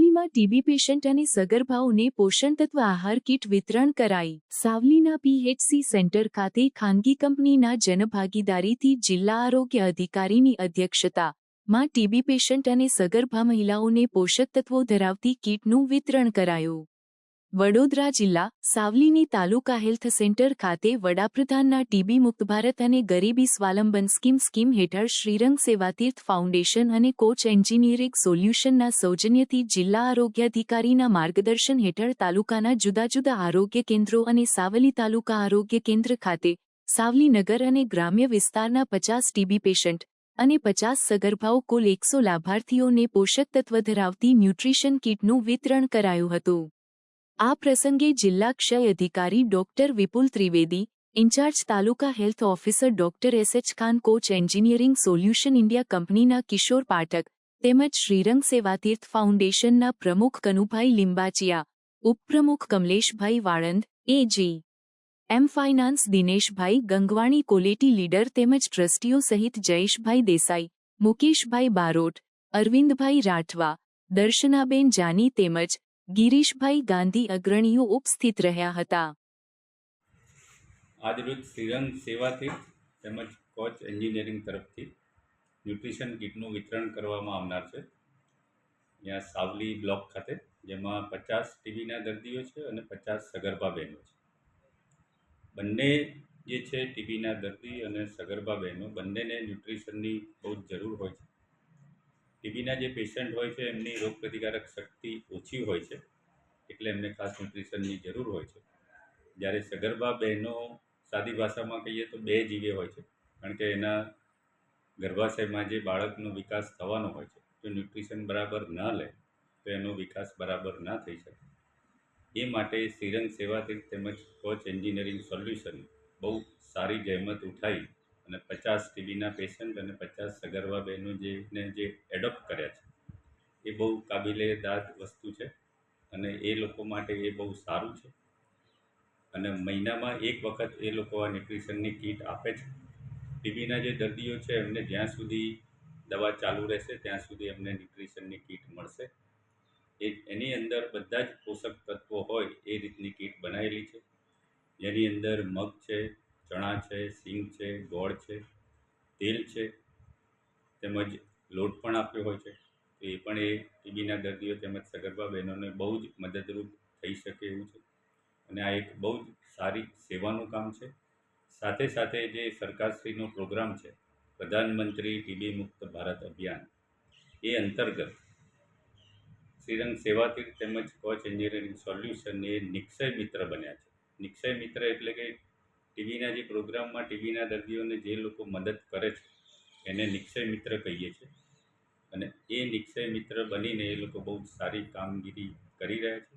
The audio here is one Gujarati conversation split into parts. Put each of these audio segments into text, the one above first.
સાવલીમાં ટીબી પેશન્ટ અને સગર્ભાઓને પોષણ તત્વ આહાર કીટ વિતરણ કરાઈ। સાવલીના પીએચસી સેન્ટર ખાતે ખાનગી કંપનીના જનભાગીદારીથી જિલ્લા આરોગ્ય અધિકારીની અધ્યક્ષતામાં ટીબી પેશન્ટ અને સગર્ભા મહિલાઓને પોષક તત્વો ધરાવતી કીટનું વિતરણ કરાયું। વડોદરા જિલ્લા સાવલીની તાલુકા હેલ્થ સેન્ટર ખાતે વડાપ્રધાનના ટીબી મુક્ત ભારત અને ગરીબી સ્વાવલંબન સ્કીમ હેઠળ શ્રીરંગ સેવાતીર્થ ફાઉન્ડેશન અને કોચ એન્જિનિયરિંગ સોલ્યુશનના સૌજન્યથી જિલ્લા આરોગ્ય અધિકારીના માર્ગદર્શન હેઠળ તાલુકાના જુદા જુદા આરોગ્ય કેન્દ્રો અને સાવલી તાલુકા આરોગ્ય કેન્દ્ર ખાતે સાવલી નગર અને ગ્રામ્ય વિસ્તારના 50 ટીબી પેશન્ટ અને 50 સગર્ભાઓ કુલ 100 લાભાર્થીઓને પોષક તત્વ ધરાવતી ન્યુટ્રિશન કીટનું વિતરણ કરાયું હતું। આ પ્રસંગે જિલ્લા ક્ષય અધિકારી doctor Vipul Trivedi, incharge taluka health officer doctor SH Khan, Koch engineering solution India કંપનીના કિશોર પાઠક તેમજ શ્રીરંગ સેવાતીર્થ ફાઉન્ડેશનના પ્રમુખ કનુભાઈ લિંબાચિયા, ઉપપ્રમુખ Kamleshbhai Valand, AG M finance Dineshbhai Gangwani, quality leader તેમજ ટ્રસ્ટીઓ સહિત જયેશભાઈ દેસાઈ, મુકેશભાઈ બારોટ, અરવિંદભાઈ રાઠવા, દર્શનાબેન જાની તેમજ ગિરીશભાઈ ગાંધી અગ્રણીઓ ઉપસ્થિત રહ્યા હતા। આજરોજ શ્રીરંગ સેવાતીર્થ તેમજ કોચ એન્જિનિયરિંગ તરફથી ન્યુટ્રિશન કીટનું વિતરણ કરવામાં આવનાર છે। ત્યાં સાવલી બ્લોક ખાતે, જેમાં 50 ટીબીના દર્દીઓ છે અને 50 સગર્ભા બહેનો છે। બંને જે છે ટીબીના દર્દી અને સગર્ભા બહેનો બંનેને ન્યુટ્રિશનની બહુ જ જરૂર હોય છે। ટીબીના જે પેશન્ટ હોય છે એમની રોગપ્રતિકારક શક્તિ ઓછી હોય છે, એટલે એમને ખાસ ન્યુટ્રિશનની જરૂર હોય છે। જ્યારે સગર્ભા બહેનો સાદી ભાષામાં કહીએ તો બે જીવે હોય છે, કારણ કે એના ગર્ભાશયમાં જે બાળકનો વિકાસ થવાનો હોય છે, જો ન્યુટ્રિશન બરાબર ન લે તો એનો વિકાસ બરાબર ના થઈ શકે। એ માટે શ્રીરંગ સેવાતીર્થ તેમજ કોચ એન્જિનિયરિંગ સોલ્યુશન બહુ સારી જહેમત ઉઠાવી અને 50 ટીબીના પેશન્ટ અને 50 સગર્ભા બહેનો જે એડોપ્ટ કર્યા છે, એ બહુ કાબિલે દાદ વસ્તુ છે અને એ લોકો માટે એ બહુ સારું છે। અને મહિનામાં એક વખત એ લોકો આ ન્યુટ્રિશનની કીટ આપે છે। ટીબીના જે દર્દીઓ છે એમને જ્યાં સુધી દવા ચાલુ રહેશે ત્યાં સુધી એમને ન્યુટ્રિશનની કીટ મળશે। એની અંદર બધા જ પોષક તત્વો હોય એ રીતની કીટ બનાવેલી છે, જેની અંદર મગ છે, ચણા છે, સિંગ છે, ગોળ છે, તેલ છે, તેમજ લોટ પણ આપ્યો હોય છે। તો એ પણ એ ટીબીના દર્દીઓ તેમજ સગર્ભા બહેનોને બહુ જ મદદરૂપ થઈ શકે એવું છે અને આ એક બહુ જ સારી સેવાનું કામ છે। સાથે સાથે જે સરકારશ્રીનો પ્રોગ્રામ છે, પ્રધાનમંત્રી ટીબી મુક્ત ભારત અભિયાન, એ અંતર્ગત શ્રીરંગ સેવાતીર્થ તેમજ કોચ એન્જિનિયરિંગ સોલ્યુશન એ નિક્ષય મિત્ર બન્યા છે। નિક્ષય મિત્ર એટલે કે ટીબીના જે પ્રોગ્રામમાં ટીબીના દર્દીઓને જે લોકો મદદ કરે છે એને નિક્ષય મિત્ર કહીએ છીએ અને એ નિક્ષય મિત્ર બનીને એ લોકો બહુ સારી કામગીરી કરી રહ્યા છે।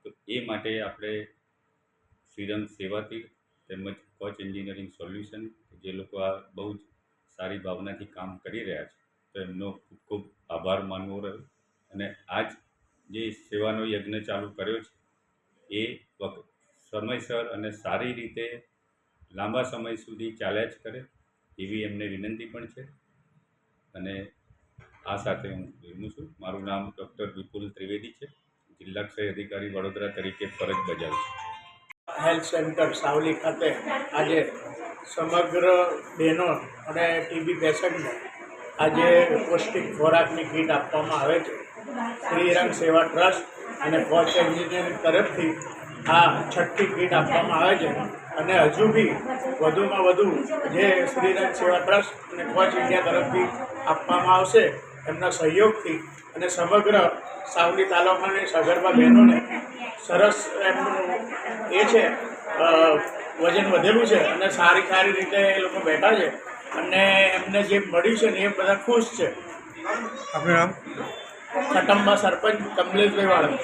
તો એ માટે આપણે શ્રીરંગ સેવાતીર્થ તેમજ કોચ એન્જિનિયરિંગ સોલ્યુશન, જે લોકો આ બહુ જ સારી ભાવનાથી કામ કરી રહ્યા છે, તો એમનો ખૂબ ખૂબ આભાર માનવો રહ્યો અને આજ જે સેવાનો યજ્ઞ ચાલુ કર્યો છે એ સમયસર અને સારી રીતે લાંબા સમય સુધી ચાલ્યા જ કરે એવી એમને વિનંતી પણ છે। અને આ સાથે હું વિરમું છું। મારું નામ ડૉક્ટર વિપુલ ત્રિવેદી છે, જિલ્લા ક્ષય અધિકારી વડોદરા તરીકે ફરજ બજાવું છું। હેલ્થ સેન્ટર સાવલી ખાતે આજે સમગ્ર બહેનો અને ટીબી પેશન્ટને આજે પૌષ્ટિક ખોરાકની કીટ આપવામાં આવે છે। શ્રીરંગ સેવા ટ્રસ્ટ અને કોચ એન્જિનિયરિંગ તરફથી આ 6ઠ્ઠી કીટ આપવામાં આવે છે અને હજુ બી વધુમાં વધુ જે શ્રીરંગ સેવા ટ્રસ્ટ અને કોચ ઇન્ડિયા તરફથી આપવામાં આવશે એમના સહયોગથી અને સમગ્ર સાવલી તાલુકાની સગર્ભા બહેનોને સરસ એમનું એ છે વજન વધેલું છે અને સારી રીતે એ લોકો બેઠા છે અને એમને જે મળ્યું છે ને એ બધા ખુશ છે। આપનું નામ? ખટંબા સરપંચ કમલેશભાઈ વાળંદ।